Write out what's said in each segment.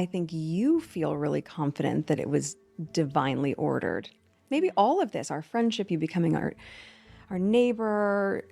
I think you feel really confident that it was divinely ordered. Maybe all of this, our friendship, you becoming our neighbor,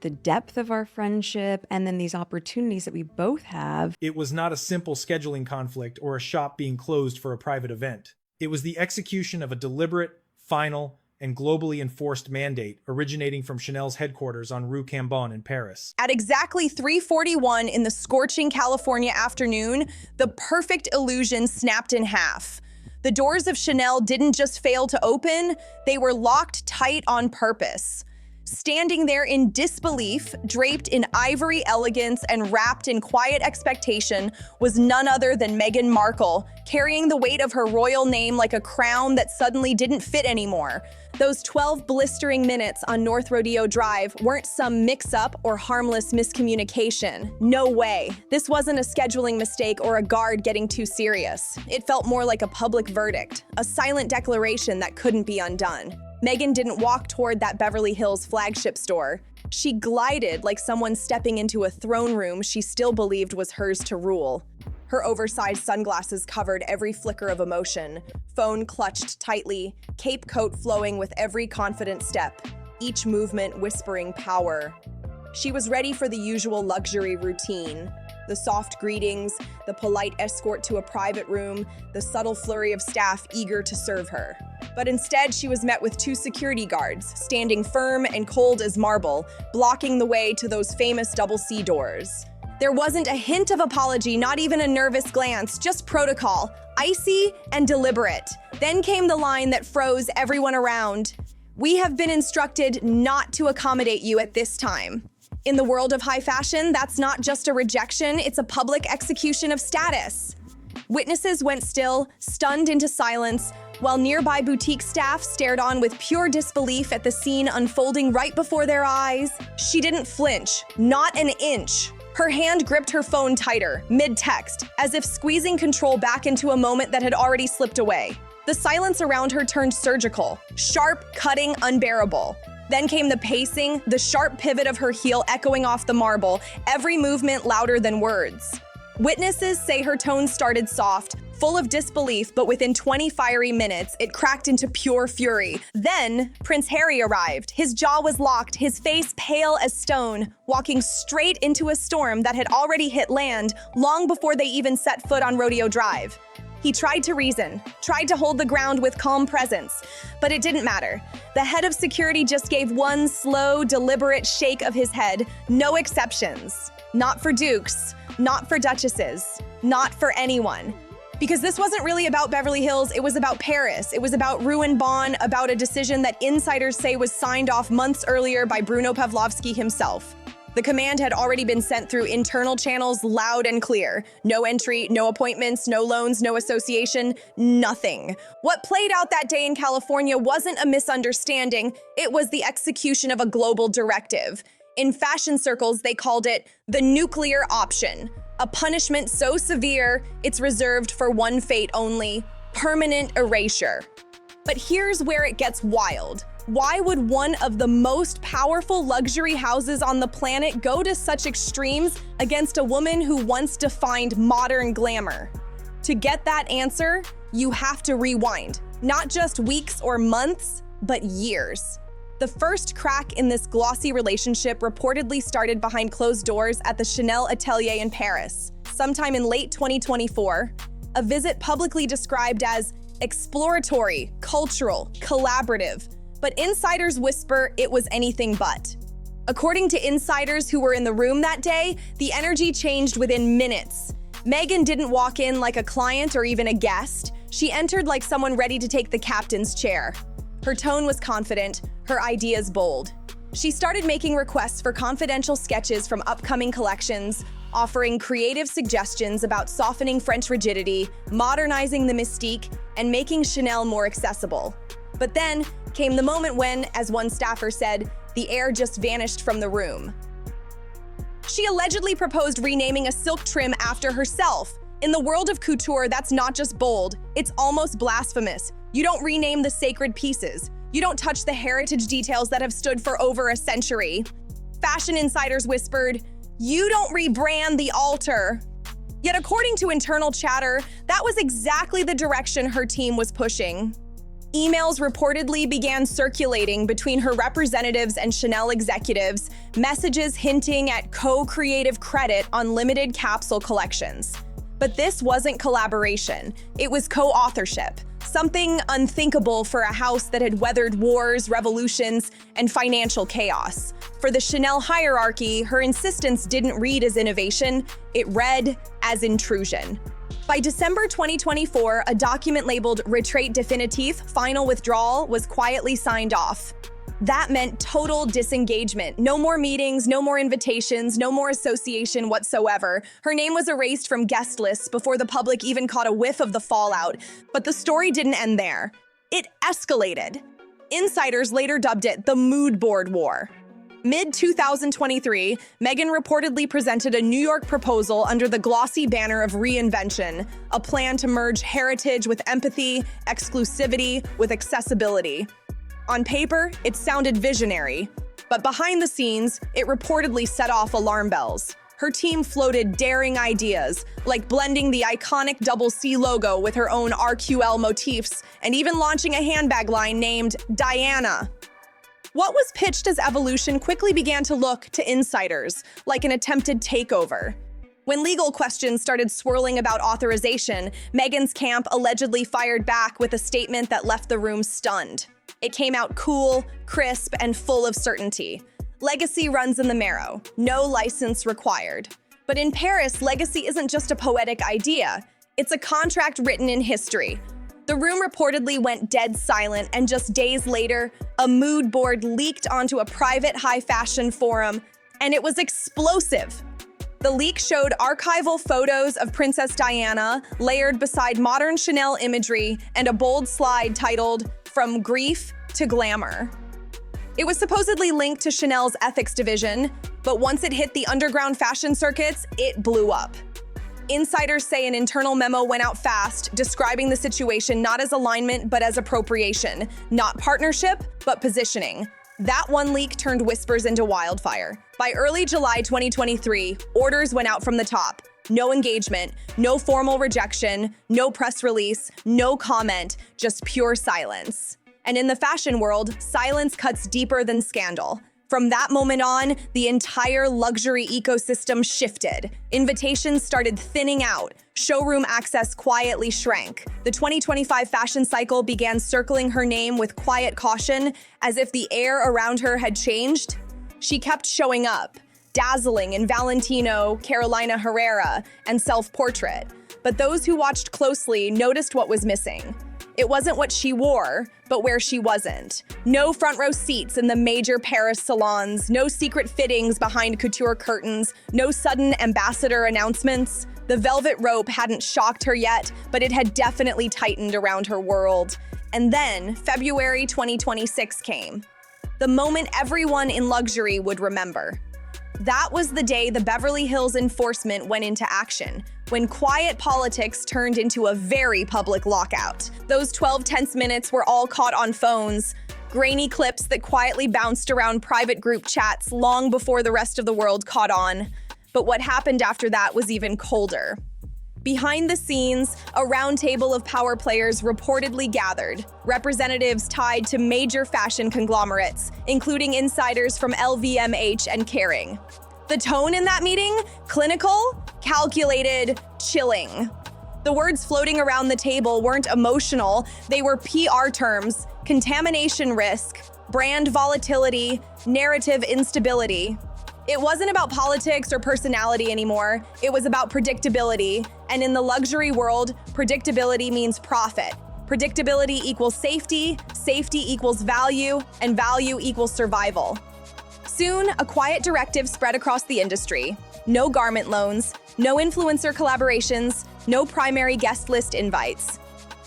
the depth of our friendship, and then these opportunities that we both have. It was not a simple scheduling conflict or a shop being closed for a private event. It was the execution of a deliberate, final, and globally enforced mandate originating from Chanel's headquarters on Rue Cambon in Paris. At exactly 3:41 in the scorching California afternoon, the perfect illusion snapped in half. The doors of Chanel didn't just fail to open, they were locked tight on purpose. Standing there in disbelief, draped in ivory elegance and wrapped in quiet expectation, was none other than Meghan Markle, carrying the weight of her royal name like a crown that suddenly didn't fit anymore. Those 12 blistering minutes on North Rodeo Drive weren't some mix-up or harmless miscommunication. No way. This wasn't a scheduling mistake or a guard getting too serious. It felt more like a public verdict, a silent declaration that couldn't be undone. Meghan didn't walk toward that Beverly Hills flagship store. She glided like someone stepping into a throne room she still believed was hers to rule. Her oversized sunglasses covered every flicker of emotion, phone clutched tightly, cape coat flowing with every confident step, each movement whispering power. She was ready for the usual luxury routine. The soft greetings, the polite escort to a private room, the subtle flurry of staff eager to serve her. But instead, she was met with 2 security guards, standing firm and cold as marble, blocking the way to those famous double C doors. There wasn't a hint of apology, not even a nervous glance, just protocol, icy and deliberate. Then came the line that froze everyone around. "We have been instructed not to accommodate you at this time." In the world of high fashion, that's not just a rejection, it's a public execution of status. Witnesses went still, stunned into silence, while nearby boutique staff stared on with pure disbelief at the scene unfolding right before their eyes. She didn't flinch, not an inch. Her hand gripped her phone tighter, mid-text, as if squeezing control back into a moment that had already slipped away. The silence around her turned surgical, sharp, cutting, unbearable. Then came the pacing, the sharp pivot of her heel echoing off the marble, every movement louder than words. Witnesses say her tone started soft, full of disbelief, but within 20 fiery minutes, it cracked into pure fury. Then, Prince Harry arrived. His jaw was locked, his face pale as stone, walking straight into a storm that had already hit land long before they even set foot on Rodeo Drive. He tried to reason, tried to hold the ground with calm presence, but it didn't matter. The head of security just gave one slow, deliberate shake of his head, no exceptions. Not for dukes, not for duchesses, not for anyone. Because this wasn't really about Beverly Hills, it was about Paris. It was about Rue and Bon, about a decision that insiders say was signed off months earlier by Bruno Pavlovsky himself. The command had already been sent through internal channels loud and clear. No entry, no appointments, no loans, no association, nothing. What played out that day in California wasn't a misunderstanding, it was the execution of a global directive. In fashion circles, they called it the nuclear option, a punishment so severe, it's reserved for one fate only, permanent erasure. But here's where it gets wild. Why would one of the most powerful luxury houses on the planet go to such extremes against a woman who once defined modern glamour? To get that answer, you have to rewind, not just weeks or months, but years. The first crack in this glossy relationship reportedly started behind closed doors at the Chanel atelier in Paris, sometime in late 2024, a visit publicly described as exploratory, cultural, collaborative, but insiders whisper it was anything but. According to insiders who were in the room that day, the energy changed within minutes. Meghan didn't walk in like a client or even a guest. She entered like someone ready to take the captain's chair. Her tone was confident, her ideas bold. She started making requests for confidential sketches from upcoming collections, offering creative suggestions about softening French rigidity, modernizing the mystique, and making Chanel more accessible. But then came the moment when, as one staffer said, the air just vanished from the room. She allegedly proposed renaming a silk trim after herself. In the world of couture, that's not just bold, it's almost blasphemous. You don't rename the sacred pieces. You don't touch the heritage details that have stood for over a century. Fashion insiders whispered, "You don't rebrand the altar." Yet according to internal chatter, that was exactly the direction her team was pushing. Emails reportedly began circulating between her representatives and Chanel executives, messages hinting at co-creative credit on limited capsule collections. But this wasn't collaboration, it was co-authorship, something unthinkable for a house that had weathered wars, revolutions, and financial chaos. For the Chanel hierarchy, her insistence didn't read as innovation, it read as intrusion. By December 2024, a document labeled Retrait Définitif, Final Withdrawal, was quietly signed off. That meant total disengagement. No more meetings, no more invitations, no more association whatsoever. Her name was erased from guest lists before the public even caught a whiff of the fallout. But the story didn't end there. It escalated. Insiders later dubbed it the Mood Board War. Mid-2023, Meghan reportedly presented a New York proposal under the glossy banner of reinvention, a plan to merge heritage with empathy, exclusivity with accessibility. On paper, it sounded visionary, but behind the scenes, it reportedly set off alarm bells. Her team floated daring ideas, like blending the iconic double C logo with her own RQL motifs, and even launching a handbag line named Diana. What was pitched as evolution quickly began to look to insiders like an attempted takeover. When legal questions started swirling about authorization, Meghan's camp allegedly fired back with a statement that left the room stunned. It came out cool, crisp, and full of certainty. Legacy runs in the marrow, no license required. But in Paris, legacy isn't just a poetic idea, it's a contract written in history. The room reportedly went dead silent, and just days later, a mood board leaked onto a private high-fashion forum, and it was explosive. The leak showed archival photos of Princess Diana layered beside modern Chanel imagery and a bold slide titled, "From Grief to Glamour." It was supposedly linked to Chanel's ethics division, but once it hit the underground fashion circuits, it blew up. Insiders say an internal memo went out fast, describing the situation not as alignment, but as appropriation. Not partnership, but positioning. That one leak turned whispers into wildfire. By early July 2023, orders went out from the top. No engagement, no formal rejection, no press release, no comment, just pure silence. And in the fashion world, silence cuts deeper than scandal. From that moment on, the entire luxury ecosystem shifted. Invitations started thinning out. Showroom access quietly shrank. The 2025 fashion cycle began circling her name with quiet caution, as if the air around her had changed. She kept showing up, dazzling in Valentino, Carolina Herrera, and self-portrait. But those who watched closely noticed what was missing. It wasn't what she wore, but where she wasn't. No front row seats in the major Paris salons, no secret fittings behind couture curtains, no sudden ambassador announcements. The velvet rope hadn't shocked her yet, but it had definitely tightened around her world. And then February 2026 came. The moment everyone in luxury would remember. That was the day the Beverly Hills enforcement went into action, when quiet politics turned into a very public lockout. Those 12 tense minutes were all caught on phones, grainy clips that quietly bounced around private group chats long before the rest of the world caught on. But what happened after that was even colder. Behind the scenes, a roundtable of power players reportedly gathered, representatives tied to major fashion conglomerates, including insiders from LVMH and Kering. The tone in that meeting? Clinical, calculated, chilling. The words floating around the table weren't emotional, they were PR terms: contamination risk, brand volatility, narrative instability. It wasn't about politics or personality anymore, it was about predictability. And in the luxury world, predictability means profit. Predictability equals safety, safety equals value, and value equals survival. Soon, a quiet directive spread across the industry. No garment loans, no influencer collaborations, no primary guest list invites.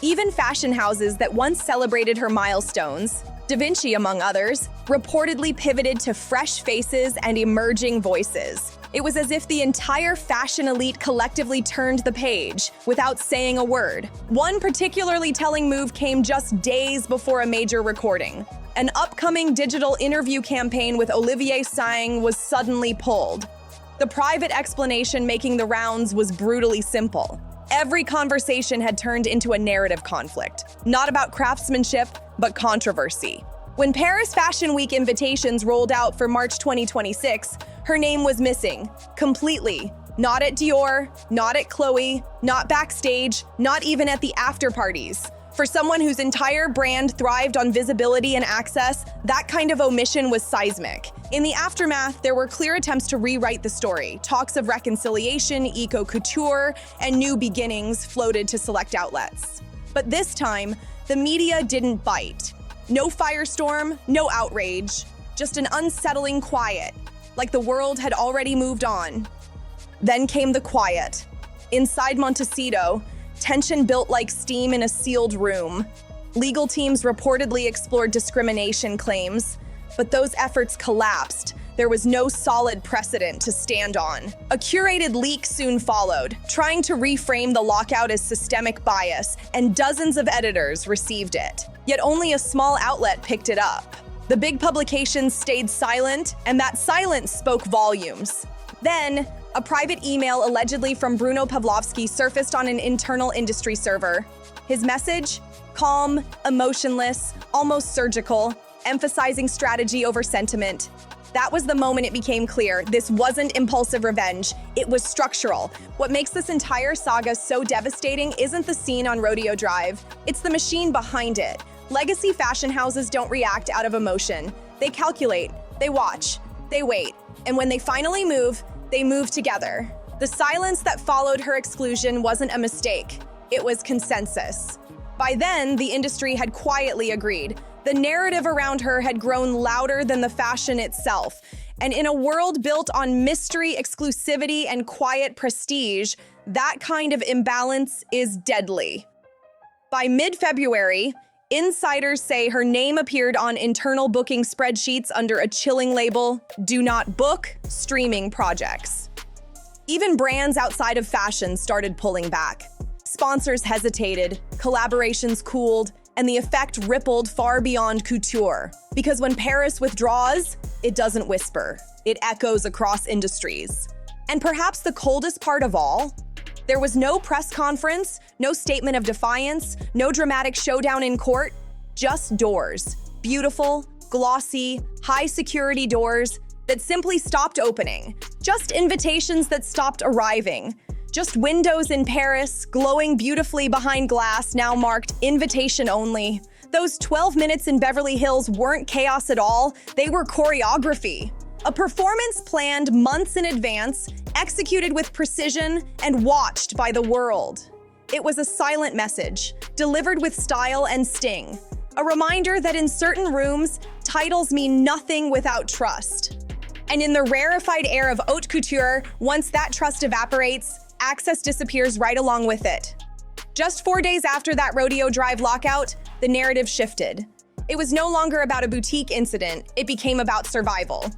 Even fashion houses that once celebrated her milestones, Da Vinci among others, reportedly pivoted to fresh faces and emerging voices. It was as if the entire fashion elite collectively turned the page without saying a word. One particularly telling move came just days before a major recording. An upcoming digital interview campaign with Olivier Sang was suddenly pulled. The private explanation making the rounds was brutally simple. Every conversation had turned into a narrative conflict, not about craftsmanship, but controversy. When Paris Fashion Week invitations rolled out for March 2026, her name was missing, completely. Not at Dior, not at Chloe, not backstage, not even at the after parties. For someone whose entire brand thrived on visibility and access, that kind of omission was seismic. In the aftermath, there were clear attempts to rewrite the story. Talks of reconciliation, eco-couture, and new beginnings floated to select outlets. But this time, the media didn't bite. No firestorm, no outrage, just an unsettling quiet, like the world had already moved on. Then came the quiet. Inside Montecito, tension built like steam in a sealed room. Legal teams reportedly explored discrimination claims, but those efforts collapsed. There was no solid precedent to stand on. A curated leak soon followed, trying to reframe the lockout as systemic bias, and dozens of editors received it. Yet only a small outlet picked it up. The big publications stayed silent, and that silence spoke volumes. Then, a private email allegedly from Bruno Pavlovsky surfaced on an internal industry server. His message? Calm, emotionless, almost surgical, emphasizing strategy over sentiment. That was the moment it became clear this wasn't impulsive revenge, it was structural. What makes this entire saga so devastating isn't the scene on Rodeo Drive, it's the machine behind it. Legacy fashion houses don't react out of emotion. They calculate, they watch, they wait, and when they finally move, they move together. The silence that followed her exclusion wasn't a mistake, it was consensus. By then, the industry had quietly agreed. The narrative around her had grown louder than the fashion itself. And in a world built on mystery, exclusivity, and quiet prestige, that kind of imbalance is deadly. By mid-February, insiders say her name appeared on internal booking spreadsheets under a chilling label, "Do not book streaming projects." Even brands outside of fashion started pulling back. Sponsors hesitated, collaborations cooled, and the effect rippled far beyond couture. Because when Paris withdraws, it doesn't whisper, it echoes across industries. And perhaps the coldest part of all, there was no press conference, no statement of defiance, no dramatic showdown in court, just doors. Beautiful, glossy, high-security doors that simply stopped opening. Just invitations that stopped arriving. Just windows in Paris, glowing beautifully behind glass, now marked invitation only. Those 12 minutes in Beverly Hills weren't chaos at all, they were choreography. A performance planned months in advance, executed with precision, and watched by the world. It was a silent message, delivered with style and sting. A reminder that in certain rooms, titles mean nothing without trust. And in the rarefied air of haute couture, once that trust evaporates, access disappears right along with it. Just 4 days after that Rodeo Drive lockout, the narrative shifted. It was no longer about a boutique incident, it became about survival.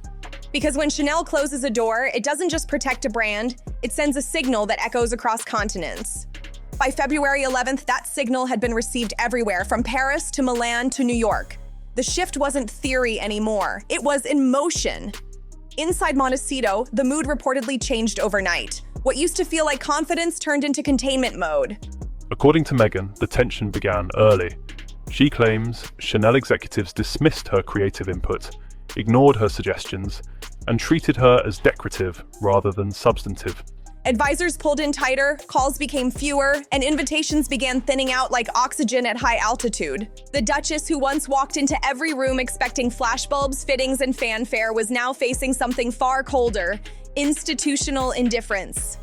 Because when Chanel closes a door, it doesn't just protect a brand, it sends a signal that echoes across continents. By February 11th, that signal had been received everywhere, from Paris to Milan to New York. The shift wasn't theory anymore, it was in motion. Inside Montecito, the mood reportedly changed overnight. What used to feel like confidence turned into containment mode. According to Meghan, the tension began early. She claims Chanel executives dismissed her creative input, ignored her suggestions, and treated her as decorative rather than substantive. Advisors pulled in tighter, calls became fewer, and invitations began thinning out like oxygen at high altitude. The Duchess, who once walked into every room expecting flashbulbs, fittings, and fanfare, was now facing something far colder: institutional indifference.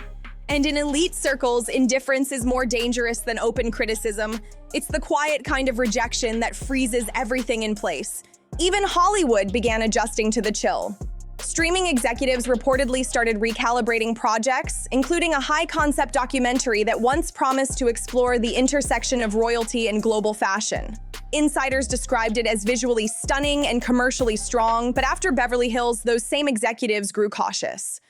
And in elite circles, indifference is more dangerous than open criticism. It's the quiet kind of rejection that freezes everything in place. Even Hollywood began adjusting to the chill. Streaming executives reportedly started recalibrating projects, including a high-concept documentary that once promised to explore the intersection of royalty and global fashion. Insiders described it as visually stunning and commercially strong, but after Beverly Hills, those same executives grew cautious.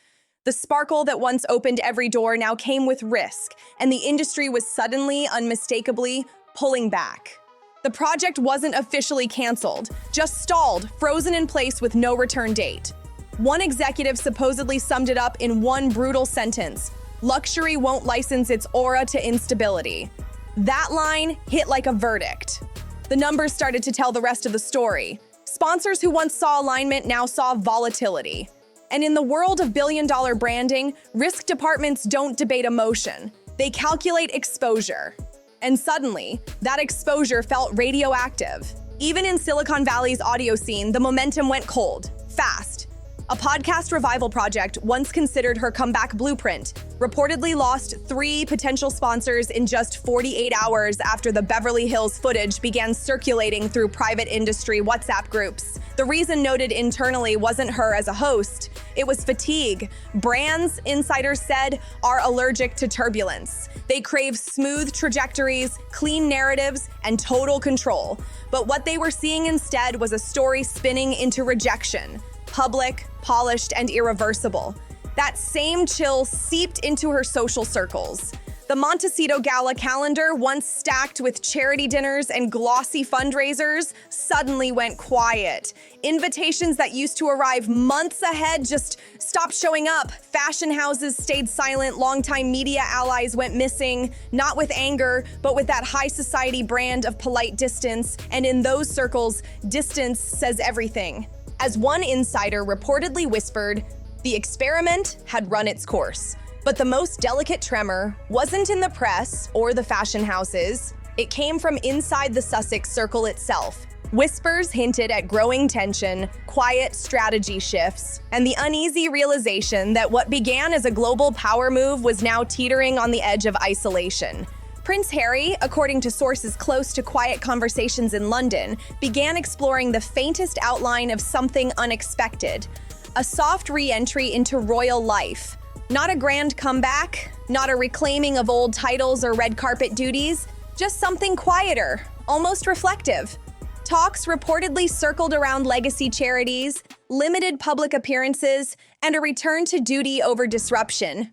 The sparkle that once opened every door now came with risk, and the industry was suddenly, unmistakably, pulling back. The project wasn't officially canceled, just stalled, frozen in place with no return date. One executive supposedly summed it up in one brutal sentence: luxury won't license its aura to instability. That line hit like a verdict. The numbers started to tell the rest of the story. Sponsors who once saw alignment now saw volatility. And in the world of billion-dollar branding, risk departments don't debate emotion. They calculate exposure. And suddenly, that exposure felt radioactive. Even in Silicon Valley's audio scene, the momentum went cold, fast. A podcast revival project, once considered her comeback blueprint, reportedly lost 3 potential sponsors in just 48 hours after the Beverly Hills footage began circulating through private industry WhatsApp groups. The reason noted internally wasn't her as a host, it was fatigue. Brands, insiders said, are allergic to turbulence. They crave smooth trajectories, clean narratives, and total control. But what they were seeing instead was a story spinning into rejection. Public, polished, and irreversible. That same chill seeped into her social circles. The Montecito Gala calendar, once stacked with charity dinners and glossy fundraisers, suddenly went quiet. Invitations that used to arrive months ahead just stopped showing up. Fashion houses stayed silent. Longtime media allies went missing, not with anger, but with that high society brand of polite distance. And in those circles, distance says everything. As one insider reportedly whispered, the experiment had run its course. But the most delicate tremor wasn't in the press or the fashion houses. It came from inside the Sussex circle itself. Whispers hinted at growing tension, quiet strategy shifts, and the uneasy realization that what began as a global power move was now teetering on the edge of isolation. Prince Harry, according to sources close to quiet conversations in London, began exploring the faintest outline of something unexpected. A soft re-entry into royal life. Not a grand comeback, not a reclaiming of old titles or red carpet duties, just something quieter, almost reflective. Talks reportedly circled around legacy charities, limited public appearances, and a return to duty over disruption.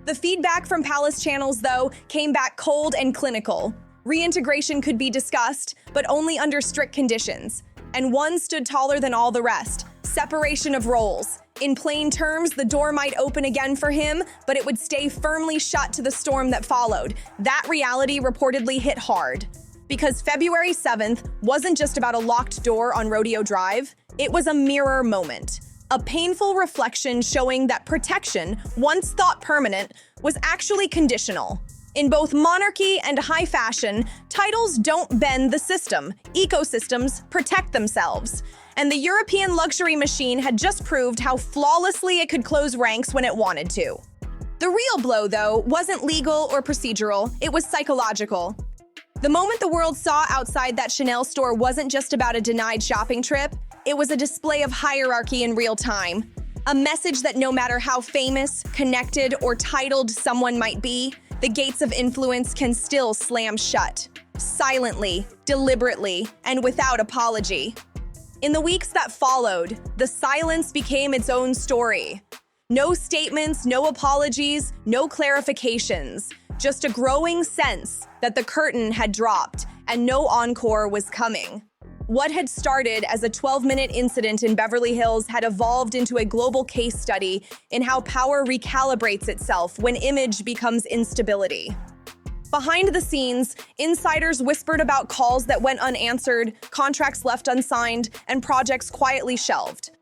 The feedback from palace channels, though, came back cold and clinical. Reintegration could be discussed, but only under strict conditions. And one stood taller than all the rest: separation of roles. In plain terms, the door might open again for him, but it would stay firmly shut to the storm that followed. That reality reportedly hit hard. Because February 7th wasn't just about a locked door on Rodeo Drive, it was a mirror moment. A painful reflection showing that protection, once thought permanent, was actually conditional. In both monarchy and high fashion, titles don't bend the system. Ecosystems protect themselves. And the European luxury machine had just proved how flawlessly it could close ranks when it wanted to. The real blow, though, wasn't legal or procedural, it was psychological. The moment the world saw outside that Chanel store wasn't just about a denied shopping trip, it was a display of hierarchy in real time. A message that no matter how famous, connected, or titled someone might be, the gates of influence can still slam shut. Silently, deliberately, and without apology. In the weeks that followed, the silence became its own story. No statements, no apologies, no clarifications. Just a growing sense that the curtain had dropped and no encore was coming. What had started as a 12-minute incident in Beverly Hills had evolved into a global case study in how power recalibrates itself when image becomes instability. Behind the scenes, insiders whispered about calls that went unanswered, contracts left unsigned, and projects quietly shelved.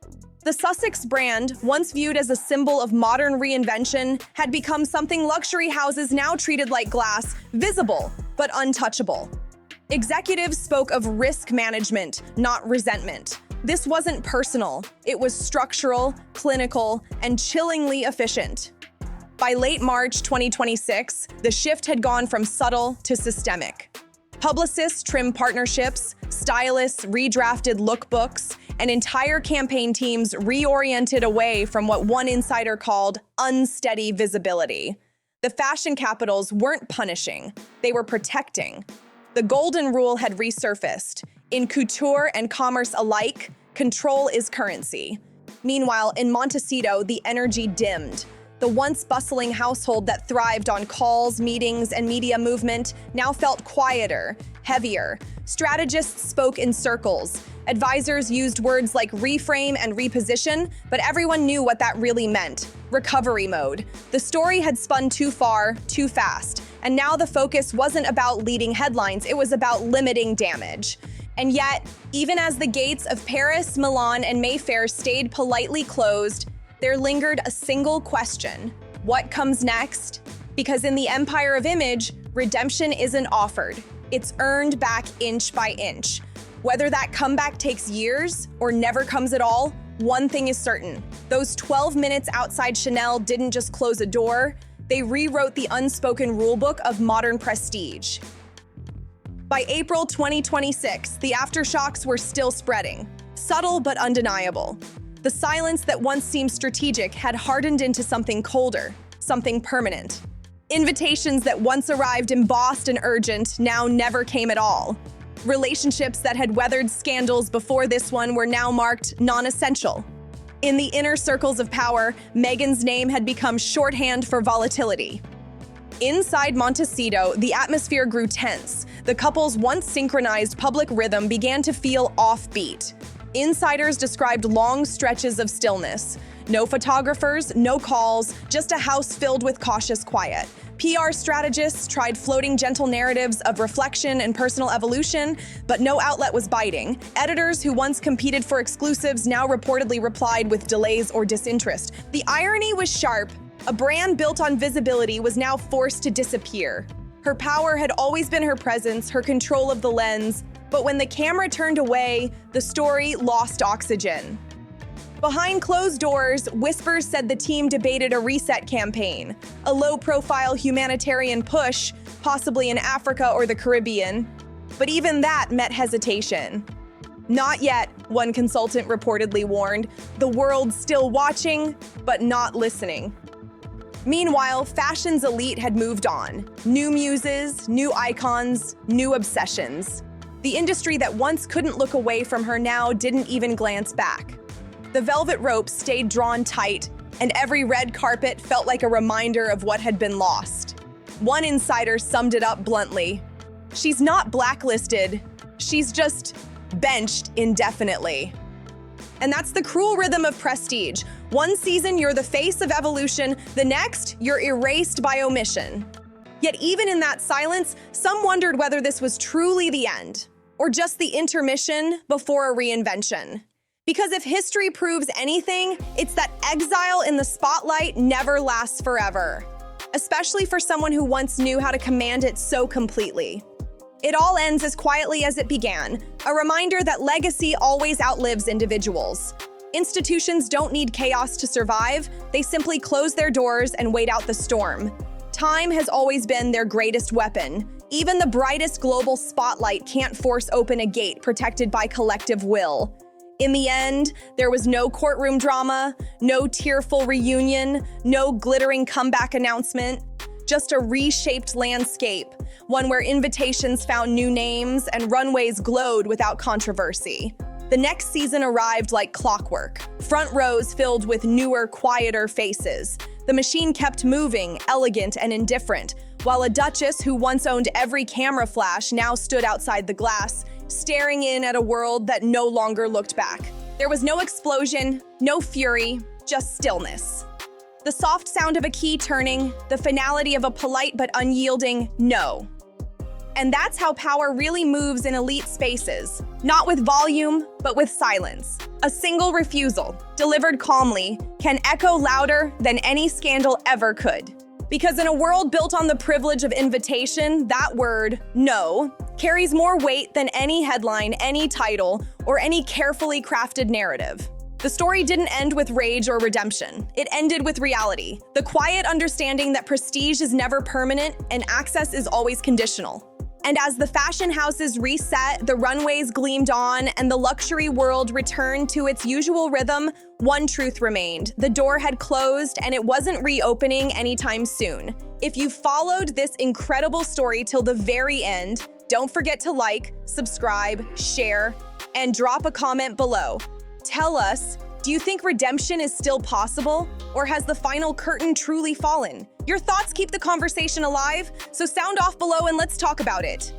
The Sussex brand, once viewed as a symbol of modern reinvention, had become something luxury houses now treated like glass, visible but untouchable. Executives spoke of risk management, not resentment. This wasn't personal. It was structural, clinical, and chillingly efficient. By late March 2026, the shift had gone from subtle to systemic. Publicists trimmed partnerships, stylists redrafted lookbooks, and entire campaign teams reoriented away from what one insider called unsteady visibility. The fashion capitals weren't punishing, they were protecting. The golden rule had resurfaced. In couture and commerce alike, control is currency. Meanwhile, in Montecito, the energy dimmed. The once bustling household that thrived on calls, meetings, and media movement now felt quieter, heavier. Strategists spoke in circles, Advisors used words like reframe and reposition, but everyone knew what that really meant. Recovery mode. The story had spun too far, too fast, and now the focus wasn't about leading headlines, it was about limiting damage. And yet, even as the gates of Paris, Milan, and Mayfair stayed politely closed, there lingered a single question. What comes next? Because in the empire of image, redemption isn't offered. It's earned back inch by inch. Whether that comeback takes years or never comes at all, one thing is certain. Those 12 minutes outside Chanel didn't just close a door, they rewrote the unspoken rulebook of modern prestige. By April 2026, the aftershocks were still spreading, subtle but undeniable. The silence that once seemed strategic had hardened into something colder, something permanent. Invitations that once arrived embossed and urgent now never came at all. Relationships that had weathered scandals before this one were now marked non-essential. In the inner circles of power, Meghan's name had become shorthand for volatility. Inside Montecito, the atmosphere grew tense. The couple's once synchronized public rhythm began to feel offbeat. Insiders described long stretches of stillness. No photographers, no calls, just a house filled with cautious quiet. PR strategists tried floating gentle narratives of reflection and personal evolution, but no outlet was biting. Editors who once competed for exclusives now reportedly replied with delays or disinterest. The irony was sharp. A brand built on visibility was now forced to disappear. Her power had always been her presence, her control of the lens, but when the camera turned away, the story lost oxygen. Behind closed doors, whispers said the team debated a reset campaign, a low-profile humanitarian push, possibly in Africa or the Caribbean. But even that met hesitation. Not yet, one consultant reportedly warned. The world's still watching, but not listening. Meanwhile, fashion's elite had moved on. New muses, new icons, new obsessions. The industry that once couldn't look away from her now didn't even glance back. The velvet rope stayed drawn tight, and every red carpet felt like a reminder of what had been lost. One insider summed it up bluntly. She's not blacklisted, she's just benched indefinitely. And that's the cruel rhythm of prestige. One season, you're the face of evolution, the next, you're erased by omission. Yet even in that silence, some wondered whether this was truly the end, or just the intermission before a reinvention. Because if history proves anything, it's that exile in the spotlight never lasts forever, especially for someone who once knew how to command it so completely. It all ends as quietly as it began, a reminder that legacy always outlives individuals. Institutions don't need chaos to survive, they simply close their doors and wait out the storm. Time has always been their greatest weapon. Even the brightest global spotlight can't force open a gate protected by collective will. In the end, there was no courtroom drama, no tearful reunion, no glittering comeback announcement, just a reshaped landscape, one where invitations found new names and runways glowed without controversy. The next season arrived like clockwork, front rows filled with newer, quieter faces. The machine kept moving, elegant and indifferent, while a duchess who once owned every camera flash now stood outside the glass, staring in at a world that no longer looked back. There was no explosion, no fury, just stillness. The soft sound of a key turning, the finality of a polite but unyielding no. And that's how power really moves in elite spaces, not with volume, but with silence. A single refusal, delivered calmly, can echo louder than any scandal ever could. Because in a world built on the privilege of invitation, that word, no, carries more weight than any headline, any title, or any carefully crafted narrative. The story didn't end with rage or redemption. It ended with reality. The quiet understanding that prestige is never permanent and access is always conditional. And as the fashion houses reset, the runways gleamed on, and the luxury world returned to its usual rhythm, one truth remained. The door had closed, and it wasn't reopening anytime soon. If you followed this incredible story till the very end, don't forget to like, subscribe, share, and drop a comment below. Tell us, do you think redemption is still possible, or has the final curtain truly fallen? Your thoughts keep the conversation alive, so sound off below and let's talk about it.